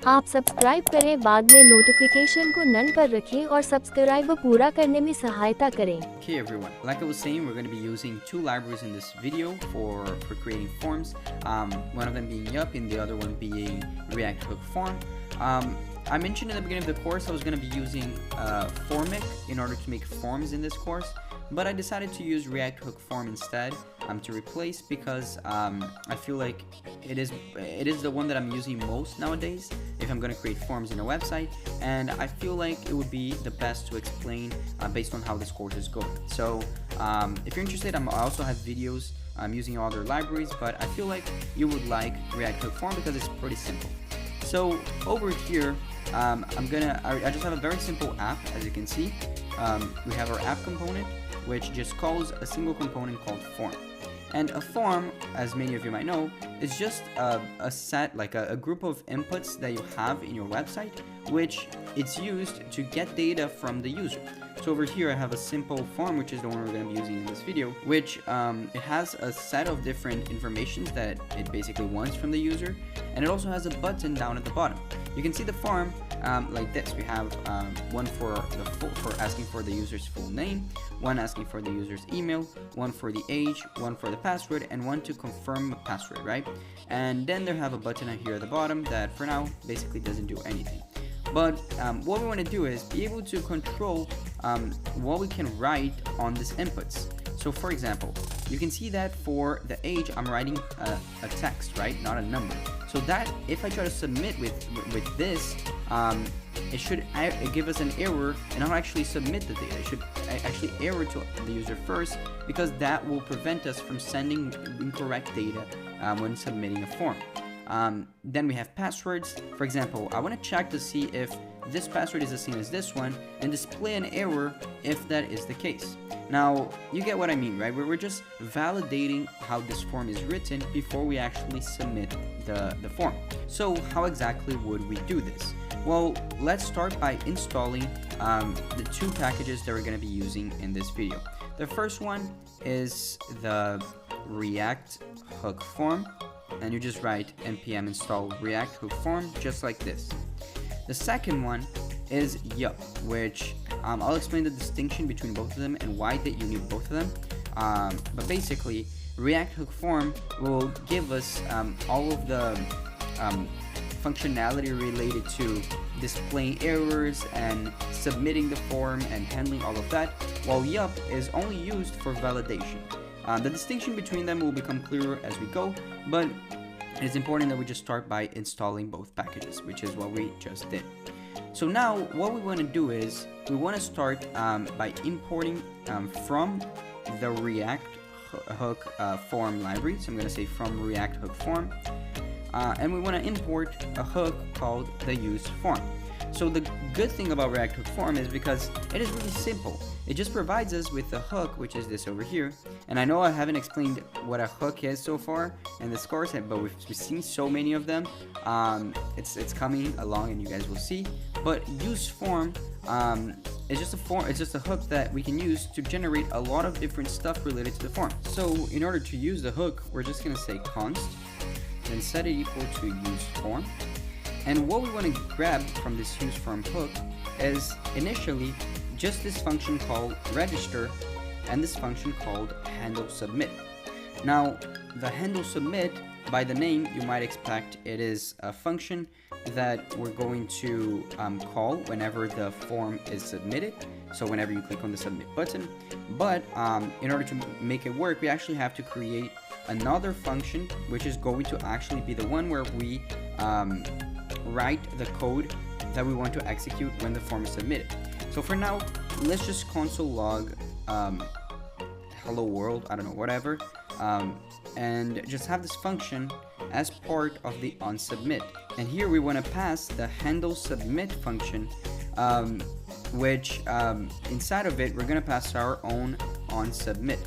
आप सब्सक्राइब करें, बाद में नोटिफिकेशन को नन पर रखें और सब्सक्राइब पूरा करने में सहायता करें। Okay everyone, like I was saying, we're going to be using two libraries in this video for creating forms. One of them being Yup and the other one being React Hook Form. I mentioned in the beginning of the course I was going to be using Formic in order to make forms in this course, but I decided to use React Hook Form instead to replace, because I feel like it is the one that I'm using most nowadays if I'm going to create forms in a website, and I feel like it would be the best to explain based on how this course is going. So if you're interested, I also have videos using other libraries, but I feel like you would like React Hook Form because it's pretty simple. So over here, I just have a very simple app. As you can see, we have our app component, which just calls a single component called form. And a form, as many of you might know, is just a set, like a group of inputs that you have in your website, which it's used to get data from the user. So over here I have a simple form, which is the one we're going to be using in this video, which it has a set of different informations that it basically wants from the user, and it also has a button down at the bottom. You can see the form like this. We have one for asking for the user's full name, one asking for the user's email, one for the age, one for the password, and one to confirm the password, right? And then they have a button here at the bottom that for now basically doesn't do anything. But what we want to do is be able to control what we can write on these inputs. So for example, you can see that for the age I'm writing a text, right, not a number. So that if I try to submit with this, it should give us an error and not actually submit the data. It should actually error to the user first, because that will prevent us from sending incorrect data when submitting a form. Then we have passwords. For example, I want to check to see if this password is the same as this one and display an error if that is the case. Now, you get what I mean, right? We're just validating how this form is written before we actually submit the form. So how exactly would we do this? Well, let's start by installing the two packages that we're going to be using in this video. The first one is the React Hook Form, and you just write npm install React Hook Form just like this. The second one is Yup, which I'll explain the distinction between both of them and why that you need both of them. But basically, React Hook Form will give us all of the functionality related to displaying errors and submitting the form and handling all of that, while Yup is only used for validation. The distinction between them will become clearer as we go, but it's important that we just start by installing both packages, which is what we just did. So now what we want to do is we want to start by importing from the React Hook Form library. So I'm going to say from React Hook Form, and we want to import a hook called the use form. So the good thing about React Hook Form is because it is really simple. It just provides us with a hook, which is this over here. And I know I haven't explained what a hook is so far in this course, but we've seen so many of them. It's coming along and you guys will see. But use form is just a form. It's just a hook that we can use to generate a lot of different stuff related to the form. So in order to use the hook, we're just gonna say const, then set it equal to use form. And what we want to grab from this use form hook is initially just this function called register and this function called handle submit. Now, the handle submit, by the name, you might expect it is a function that we're going to call whenever the form is submitted. So whenever you click on the submit button. But in order to make it work, we actually have to create another function, which is going to actually be the one where we write the code that we want to execute when the form is submitted. So for now, let's just console log hello world, I don't know, whatever, and just have this function as part of the onSubmit. And here we want to pass the handle submit function, which inside of it we're going to pass our own onSubmit.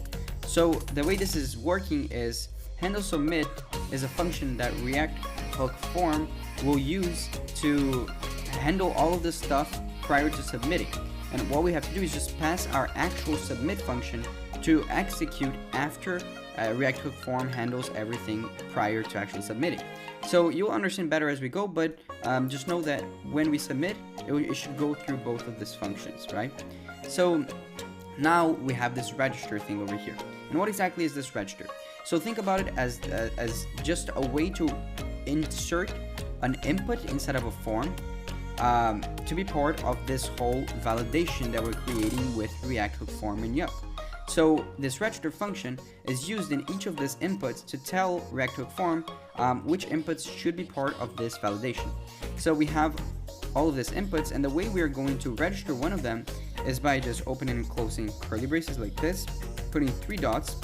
So the way this is working is handle submit is a function that React Hook Form will use to handle all of this stuff prior to submitting. And what we have to do is just pass our actual submit function to execute after React Hook Form handles everything prior to actually submitting. So you'll understand better as we go, but just know that when we submit, it should go through both of these functions, right? So now we have this register thing over here. And what exactly is this register? So think about it as just a way to insert an input inside of a form to be part of this whole validation that we're creating with React Hook Form and Yup. So this register function is used in each of these inputs to tell React Hook Form which inputs should be part of this validation. So we have all of these inputs, and the way we are going to register one of them is by just opening and closing curly braces like this, putting 3 dots,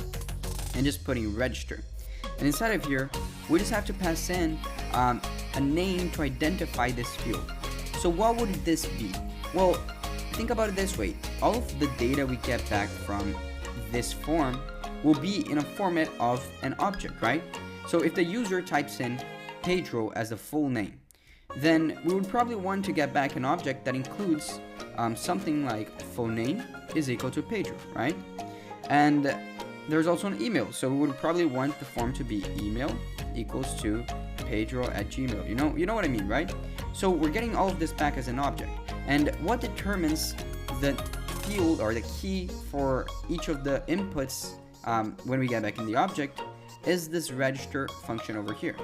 and just putting register. And inside of here, we just have to pass in a name to identify this field. So what would this be? Well, think about it this way. All of the data we get back from this form will be in a format of an object, right? So if the user types in Pedro as a full name, then we would probably want to get back an object that includes something like full name is equal to Pedro, right? And there's also an email, so we would probably want the form to be email equals to pedro@gmail. You know what I mean, right? So we're getting all of this back as an object. And what determines the field or the key for each of the inputs when we get back in the object is this register function over here.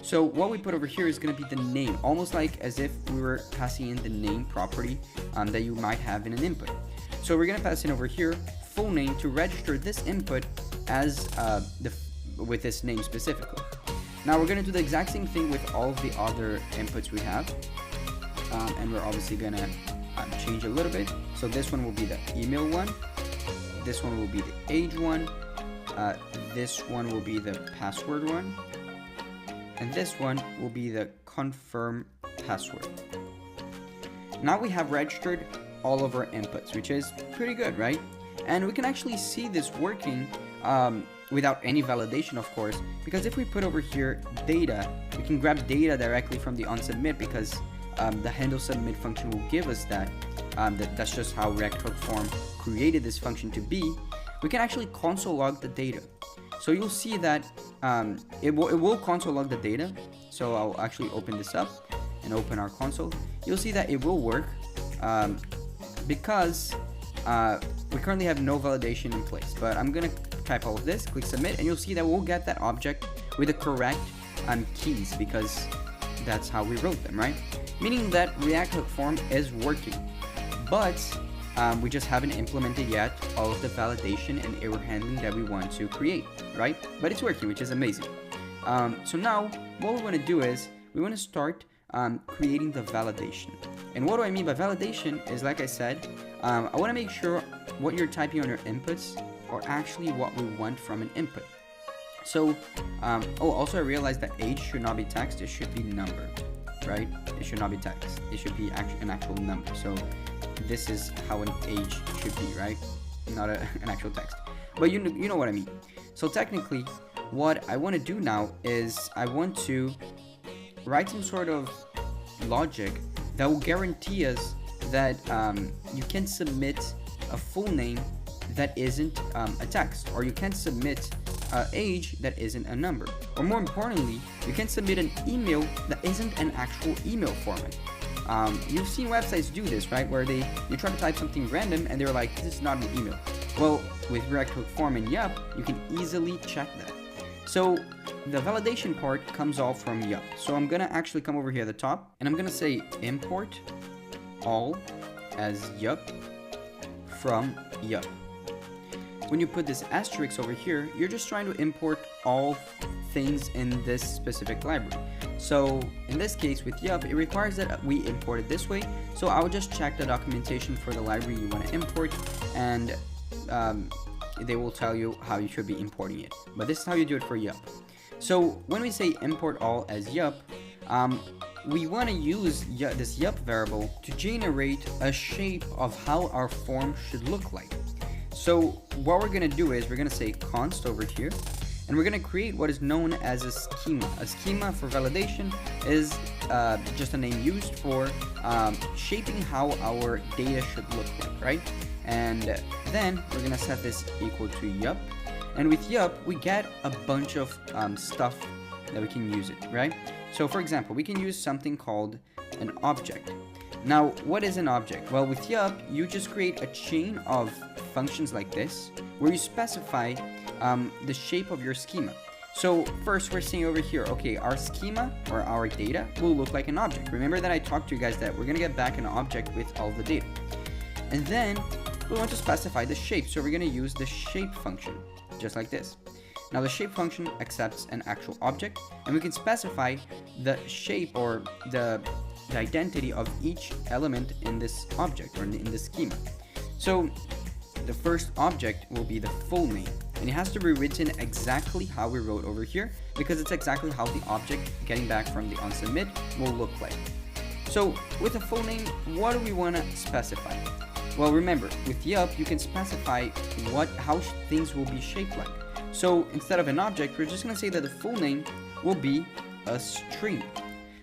So what we put over here is going to be the name, almost like as if we were passing in the name property that you might have in an input. So we're going to pass in over here full name to register this input as with this name specifically. Now we're going to do the exact same thing with all of the other inputs we have, and we're obviously going to change a little bit. So this one will be the email one, this one will be the age one, this one will be the password one, and this one will be the confirm password. Now we have registered all of our inputs, which is pretty good, right? And we can actually see this working without any validation, of course, because if we put over here data, we can grab data directly from the onSubmit, because the handle submit function will give us that. That's just how React Hook Form created this function to be. We can actually console log the data. So you'll see that it will console log the data. So I'll actually open this up and open our console. You'll see that it will work because we currently have no validation in place. But I'm gonna type all of this, click submit, and you'll see that we'll get that object with the correct keys, because that's how we wrote them, right? Meaning that React Hook Form is working, but we just haven't implemented yet all of the validation and error handling that we want to create, right? But it's working, which is amazing. So now what we want to do is we want to start creating the validation. And what do I mean by validation is, like I said, I want to make sure what you're typing on your inputs are actually what we want from an input. So, also I realized that age should not be text, it should be number, right? It should not be text, it should be an actual number. So this is how an age should be, right? Not an actual text. But you know what I mean. So technically, what I want to do now is I want to write some sort of logic that will guarantee us that you can submit a full name that isn't a text, or you can submit age that isn't a number, or more importantly, you can submit an email that isn't an actual email format. You've seen websites do this, right? Where you try to type something random and they're like, this is not an email. Well, with React Hook Form and Yup, you can easily check that. So the validation part comes all from Yup. So I'm gonna actually come over here at the top, and I'm gonna say import all as Yup from Yup. When you put this asterisk over here, you're just trying to import all things in this specific library. So in this case with Yup, it requires that we import it this way. So I would just check the documentation for the library you want to import, and they will tell you how you should be importing it. But this is how you do it for Yup. So when we say import all as Yup, we want to use this Yup variable to generate a shape of how our form should look like. So what we're going to do is we're going to say const over here, and we're going to create what is known as a schema. A schema for validation is just a name used for shaping how our data should look like, right? And then we're going to set this equal to Yup. And with Yup, we get a bunch of stuff that we can use it, right? So for example, we can use something called an object. Now, what is an object? Well, with Yup, you just create a chain of functions like this, where you specify the shape of your schema. So first we're saying over here, okay, our schema or our data will look like an object. Remember that I talked to you guys that we're gonna get back an object with all the data. And then we want to specify the shape. So we're gonna use the shape function, just like this. Now the shape function accepts an actual object, and we can specify the shape or the identity of each element in this object or in this schema. So the first object will be the full name, and it has to be written exactly how we wrote over here, because it's exactly how the object getting back from the onSubmit will look like. So with a full name, what do we want to specify? Well, remember, with Yup, you can specify how things will be shaped like. So instead of an object, we're just going to say that the full name will be a string.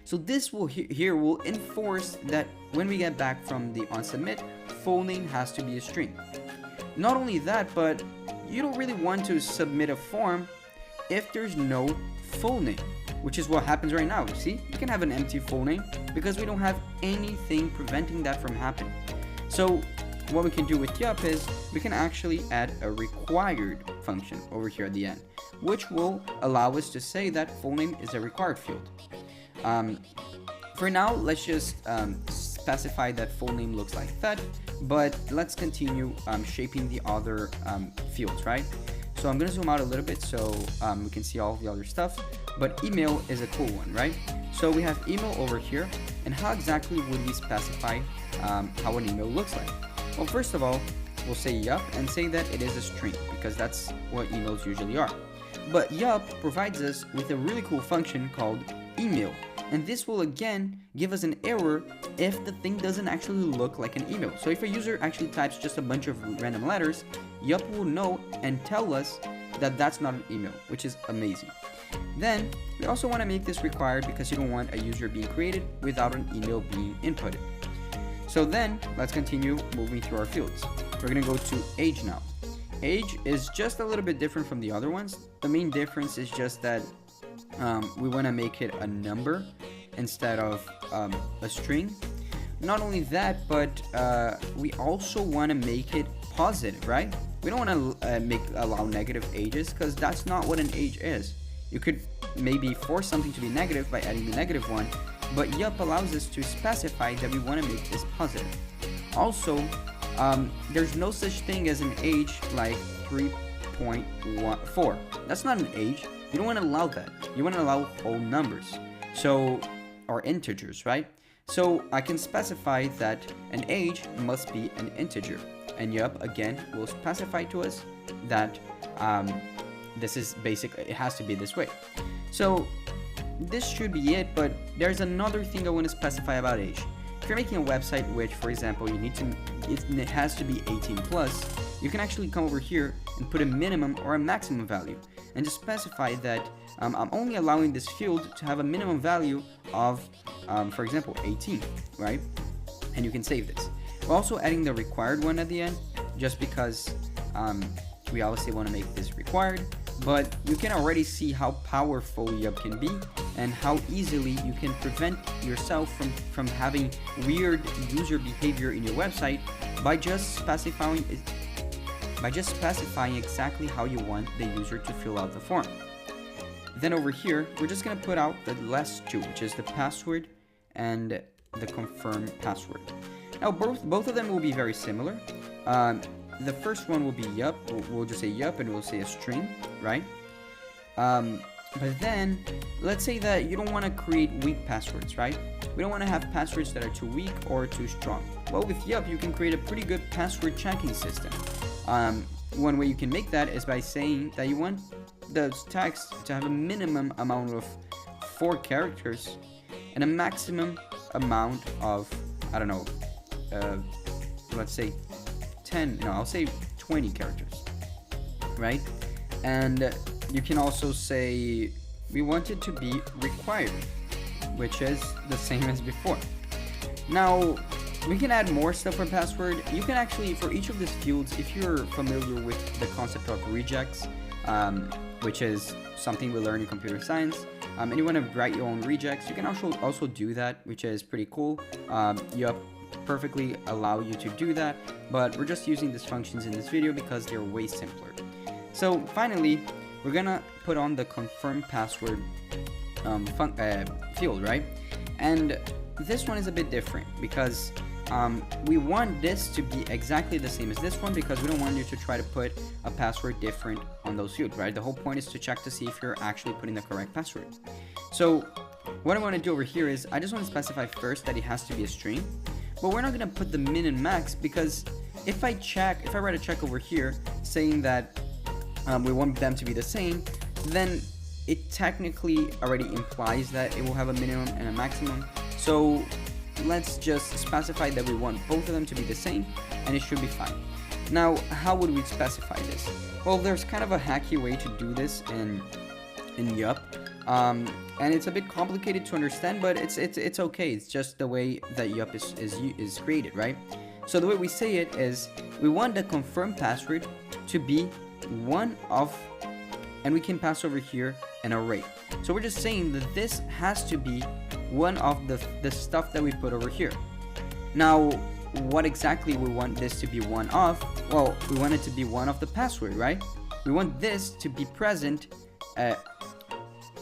So this will here will enforce that when we get back from the onSubmit, full name has to be a string. Not only that, but you don't really want to submit a form if there's no full name, which is what happens right now. You see, you can have an empty full name because we don't have anything preventing that from happening. So what we can do with Yup is we can actually add a required function over here at the end, which will allow us to say that full name is a required field. For now, let's just specify that full name looks like that, but let's continue shaping the other fields, right? So I'm gonna zoom out a little bit so we can see all of the other stuff, but email is a cool one, right? So we have email over here, and how exactly would we specify how an email looks like? Well, first of all, we'll say Yup and say that it is a string, because that's what emails usually are. But Yup provides us with a really cool function called email, and this will again give us an error if the thing doesn't actually look like an email. So if a user actually types just a bunch of random letters, Yup will know and tell us that that's not an email, which is amazing. Then we also want to make this required because you don't want a user being created without an email being inputted. So then let's continue moving through our fields. We're gonna go to age now. Age is just a little bit different from the other ones. The main difference is just that we want to make it a number instead of a string. Not only that, but we also want to make it positive, right? We don't want to allow negative ages, because that's not what an age is. You could maybe force something to be negative by adding the negative one, but Yup allows us to specify that we want to make this positive. Also, there's no such thing as an age like 3.14. That's not an age. You don't want to allow that. You want to allow whole numbers, or integers, right? So I can specify that an age must be an integer, and Yup again will specify to us that this is basic. It has to be this way. So this should be it, but there's another thing I want to specify about age. If you're making a website which, for example, it has to be 18 plus, you can actually come over here and put a minimum or a maximum value, and just specify that I'm only allowing this field to have a minimum value of, for example, 18, right? And you can save this. We're also adding the required one at the end, just because we obviously want to make this required, but you can already see how powerful Yup can be and how easily you can prevent yourself from having weird user behavior in your website by just specifying exactly how you want the user to fill out the form. Then over here, we're just going to put out the last two, which is the password and the confirm password. Now both of them will be very similar. The first one will be Yup. We'll just say Yup and we'll say a string, right? But then let's say that you don't want to create weak passwords, right? We don't want to have passwords that are too weak or too strong. Well, with Yup, you can create a pretty good password checking system. One way you can make that is by saying that you want the text to have a minimum amount of 4 characters and a maximum amount of, I don't know, let's say 20 characters, right? And you can also say we want it to be required, which is the same as before. Now we can add more stuff for password. You can actually, for each of these fields, if you're familiar with the concept of regex, which is something we learn in computer science, and you want to write your own regex, you can also do that, which is pretty cool. Yup perfectly allow you to do that, but we're just using these functions in this video because they're way simpler. So finally, we're gonna put on the confirm password field, right? And this one is a bit different because we want this to be exactly the same as this one, because we don't want you to try to put a password different on those fields, right? The whole point is to check to see if you're actually putting the correct password. So what I want to do over here is I just want to specify first that it has to be a string, but we're not going to put the min and max, because if I write a check over here saying that we want them to be the same, then it technically already implies that it will have a minimum and a maximum. So let's just specify that we want both of them to be the same, and it should be fine. Now, how would we specify this? Well, there's kind of a hacky way to do this in Yup, and it's a bit complicated to understand, but it's okay. It's just the way that Yup is created, right? So the way we say it is we want the confirm password to be one of, and we can pass over here an array. So we're just saying that this has to be one of the stuff that we put over here. Now, what exactly we want this to be one of? Well, we want it to be one of the password, right? We want this to be present.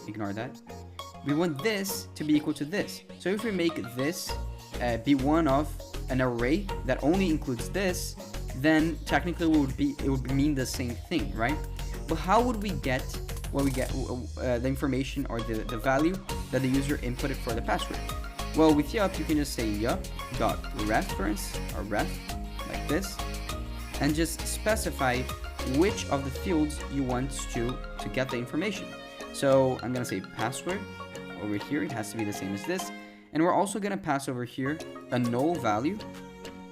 Ignore that. We want this to be equal to this. So if we make this be one of an array that only includes this, then technically it would mean the same thing, right? But how would we get the information or the value that the user inputted for the password? Well, with Yup, you can just say yup.reference or ref like this, and just specify which of the fields you want to get the information. So I'm gonna say password over here. It has to be the same as this, and we're also gonna pass over here a null value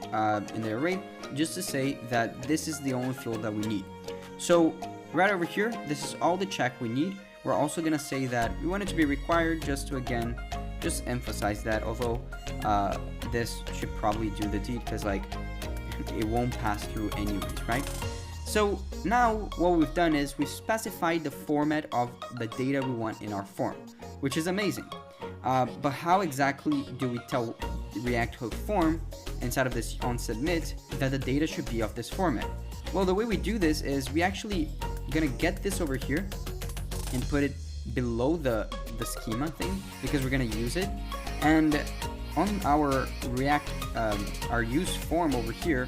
in the array, just to say that this is the only field that we need. So right over here, this is all the check we need. We're also gonna say that we want it to be required, just to again just emphasize that, although this should probably do the deed, because like it won't pass through anyways, right? So now what we've done is we've specified the format of the data we want in our form, which is amazing. But how exactly do we tell React Hook form inside of this onSubmit that the data should be of this format? Well, the way we do this is we actually gonna get this over here and put it below the schema thing, because we're gonna use it. And on our React, our use form over here,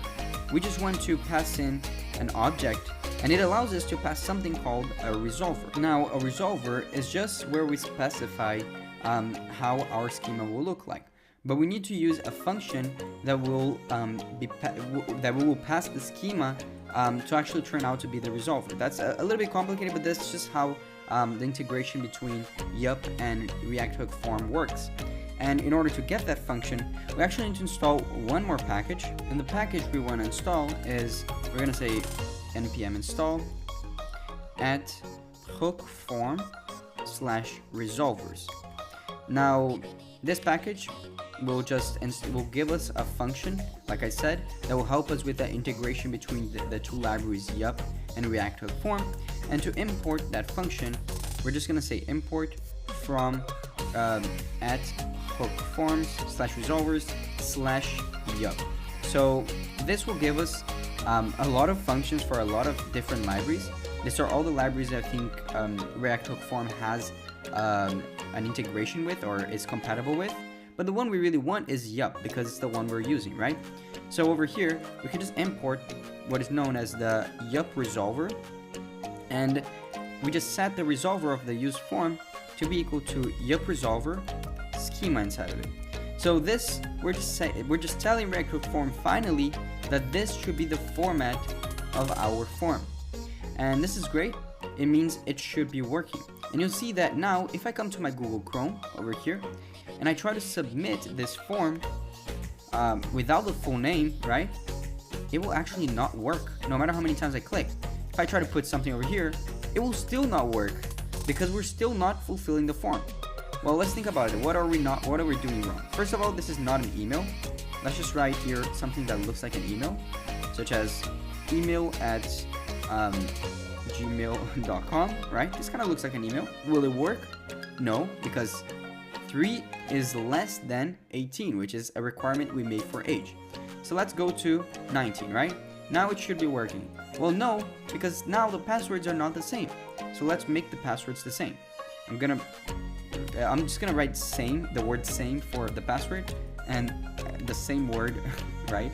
we just want to pass in an object, and it allows us to pass something called a resolver. Now, a resolver is just where we specify how our schema will look like. But we need to use a function that will pass the schema to actually turn out to be the resolver. That's a little bit complicated, but that's just how the integration between Yup and React Hook form works. And in order to get that function, we actually need to install one more package. And the package we want to install is, we're going to say npm install at hook form /resolvers. Now, this package will give us a function, like I said, that will help us with the integration between the two libraries Yup and React Hook form. And to import that function, we're just going to say import from at hook forms /resolvers /Yup. So this will give us a lot of functions for a lot of different libraries. These are all the libraries I think React Hook form has an integration with or is compatible with. But the one we really want is Yup, because it's the one we're using, right? So over here, we can just import what is known as the Yup resolver, and we just set the resolver of the use form to be equal to Yup resolver schema inside of it. So this, we're just telling React Hook form finally that this should be the format of our form. And this is great. It means it should be working. And you'll see that now, if I come to my Google Chrome over here, and I try to submit this form without the full name, right, it will actually not work, no matter how many times I click. If I try to put something over here, it will still not work, because we're still not fulfilling the form. Well, let's think about it. What are we doing wrong? First of all, this is not an email. Let's just write here something that looks like an email, such as email at gmail.com, right? This kind of looks like an email. Will it work? No, because 3 is less than 18, which is a requirement we made for age. So let's go to 19, right? Now it should be working. Well, no, because now the passwords are not the same. So let's make the passwords the same. I'm just gonna write same, the word same for the password, and the same word, right?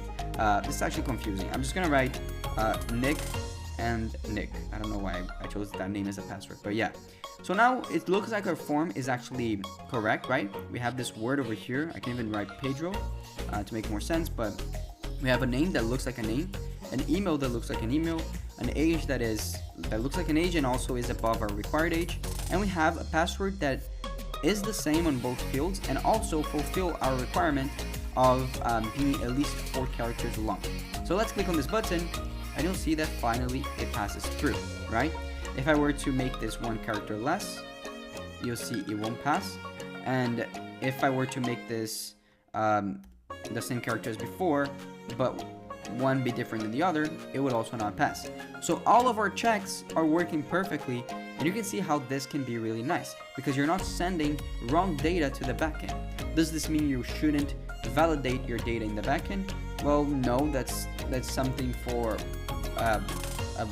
This is actually confusing. I'm just gonna write Nick and Nick. I don't know why I chose that name as a password, but yeah. So now it looks like our form is actually correct, right? We have this word over here. I can even write Pedro to make more sense, but we have a name that looks like a name, an email that looks like an email, an age that looks like an age and also is above our required age, and we have a password that is the same on both fields and also fulfill our requirement of being at least 4 characters long. So let's click on this button and you'll see that finally it passes through, right? If I were to make this 1 character less, you'll see it won't pass. And if I were to make this the same character as before, but one be different than the other, it would also not pass. So all of our checks are working perfectly, and you can see how this can be really nice because you're not sending wrong data to the backend. Does this mean you shouldn't validate your data in the backend? Well, no, that's something for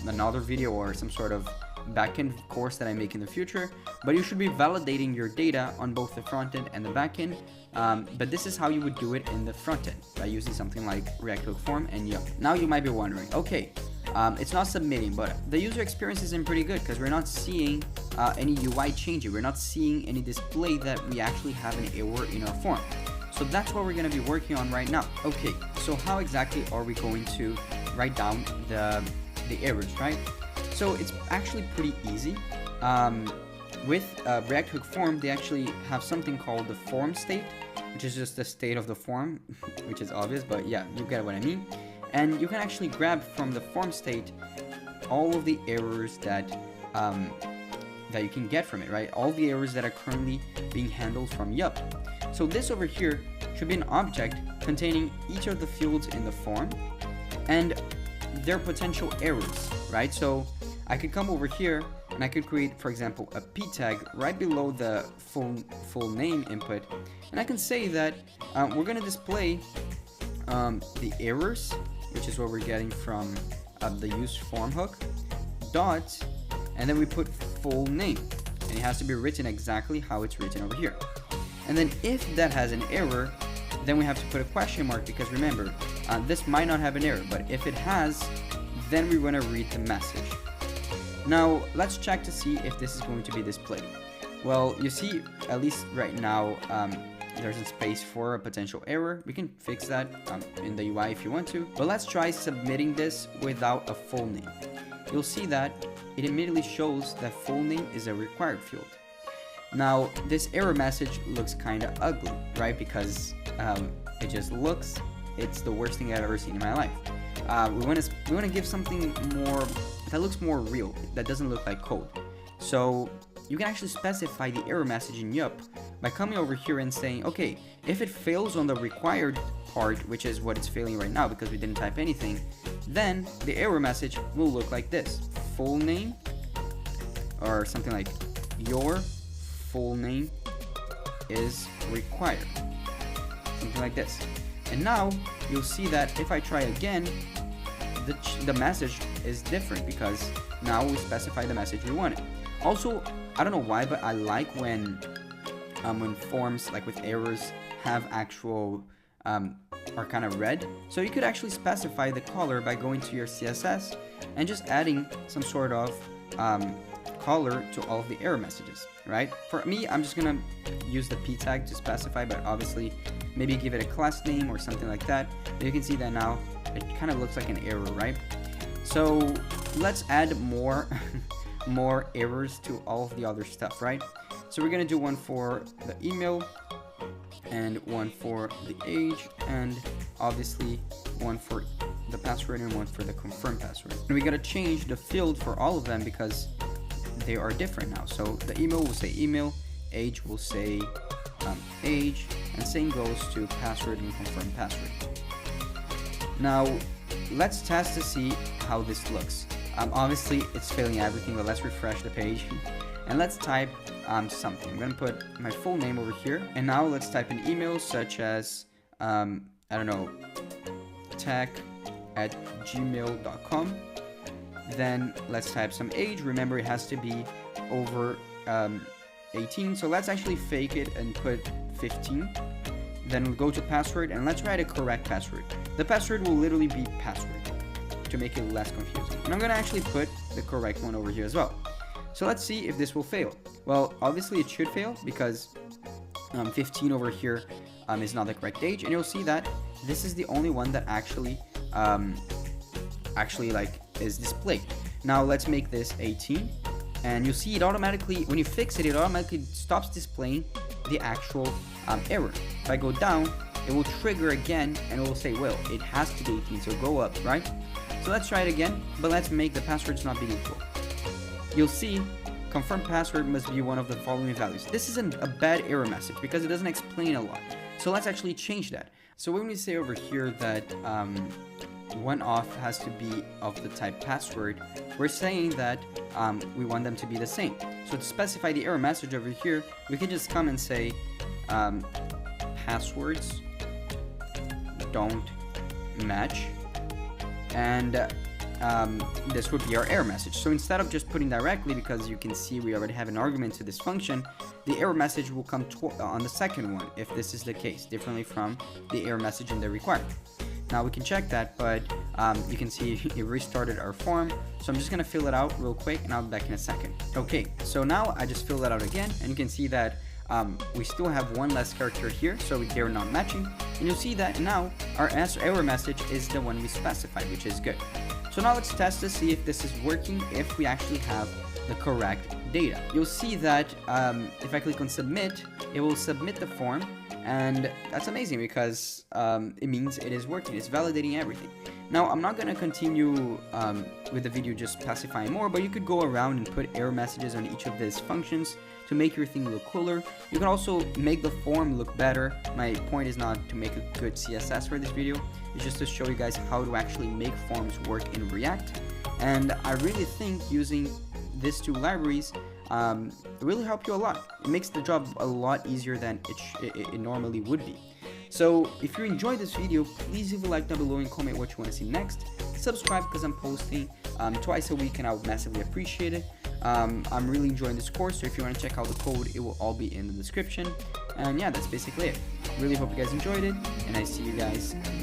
another video or some sort of backend course that I make in the future, but you should be validating your data on both the front end and the backend. But this is how you would do it in the front end by using something like React Hook Form and Yup. Now you might be wondering, okay, it's not submitting, but the user experience isn't pretty good because we're not seeing any UI changing. We're not seeing any display that we actually have an error in our form. So that's what we're going to be working on right now. Okay, so how exactly are we going to write down the errors, right? So it's actually pretty easy. With React Hook Form, they actually have something called the form state, which is just the state of the form, which is obvious, but yeah, you get what I mean. And you can actually grab from the form state all of the errors that you can get from it, right? All the errors that are currently being handled from Yup. So this over here should be an object containing each of the fields in the form and their potential errors, right? So I could come over here and I could create, for example, a p tag right below the full name input, and I can say that we're going to display the errors, which is what we're getting from the use form hook, dot, and then we put full name, and it has to be written exactly how it's written over here. And then if that has an error, then we have to put a question mark because remember, this might not have an error, but if it has, then we want to read the message. Now let's check to see if this is going to be displayed. Well, you see, at least right now, there's a space for a potential error. We can fix that in the UI if you want to, but let's try submitting this without a full name. You'll see that it immediately shows that full name is a required field. Now this error message looks kind of ugly, right? Because it just looks, it's the worst thing I've ever seen in my life. We want to give something more that looks more real, that doesn't look like code. So you can actually specify the error message in Yup by coming over here and saying, okay, if it fails on the required part, which is what it's failing right now because we didn't type anything, then the error message will look like this: full name, or something like your full name is required, something like this. And now you'll see that if I try again, the message is different because now we specify the message we wanted. Also, I don't know why, but I like when forms like with errors have actual are kind of red. So you could actually specify the color by going to your CSS and just adding some sort of color to all of the error messages, right? For me, I'm just gonna use the p tag to specify, but obviously maybe give it a class name or something like that. But you can see that now it kind of looks like an error, right? So let's add more more errors to all of the other stuff, right? So we're gonna do one for the email and one for the age and obviously one for the password and one for the confirm password. And we gotta change the field for all of them because they are different now. So the email will say email, age will say age, and same goes to password and confirm password. Now let's test to see how this looks. Obviously it's failing everything, but let's refresh the page and let's type something. I'm gonna put my full name over here, and now let's type an email such as I don't know, tech@gmail.com. Then let's type some age. Remember, it has to be over 18, so let's actually fake it and put 15. Then we'll go to password and let's write a correct password. The password will literally be password to make it less confusing, and I'm gonna actually put the correct one over here as well. So let's see if this will fail. Well, obviously it should fail because 15 over here is not the correct age, and you'll see that this is the only one that actually like is displayed. Now let's make this 18, and you'll see it automatically, when you fix it, it automatically stops displaying the actual error. If I go down, it will trigger again and it will say, well, it has to be 18, so go up, right? So let's try it again, but let's make the passwords not be equal. You'll see confirm password must be one of the following values. This isn't a bad error message because it doesn't explain a lot. So let's actually change that. So when we say over here that one auth has to be of the type password, we're saying that we want them to be the same. So to specify the error message over here, we can just come and say passwords don't match, and this would be our error message. So instead of just putting directly, because you can see we already have an argument to this function, the error message will come on the second one if this is the case, differently from the error message in the requirement. Now we can check that, but you can see it restarted our form. So I'm just gonna fill it out real quick and I'll be back in a second. Okay, so now I just filled that out again, and you can see that we still have one less character here, so they're not matching. And you'll see that now our error message is the one we specified, which is good. So now let's test to see if this is working, if we actually have the correct data. You'll see that if I click on submit, it will submit the form, and that's amazing because it means it is working, it's validating everything. Now I'm not going to continue with the video just specifying more, but you could go around and put error messages on each of these functions to make your thing look cooler. You can also make the form look better. My point is not to make a good CSS for this video, it's just to show you guys how to actually make forms work in React. And I really think using these two libraries really help you a lot. It makes the job a lot easier than it normally would be. So if you enjoyed this video, please leave a like down below and comment what you want to see next. Subscribe because I'm posting twice a week and I would massively appreciate it. I'm really enjoying this course, so if you want to check out the code, it will all be in the description. And yeah, that's basically it. Really hope you guys enjoyed it, and I see you guys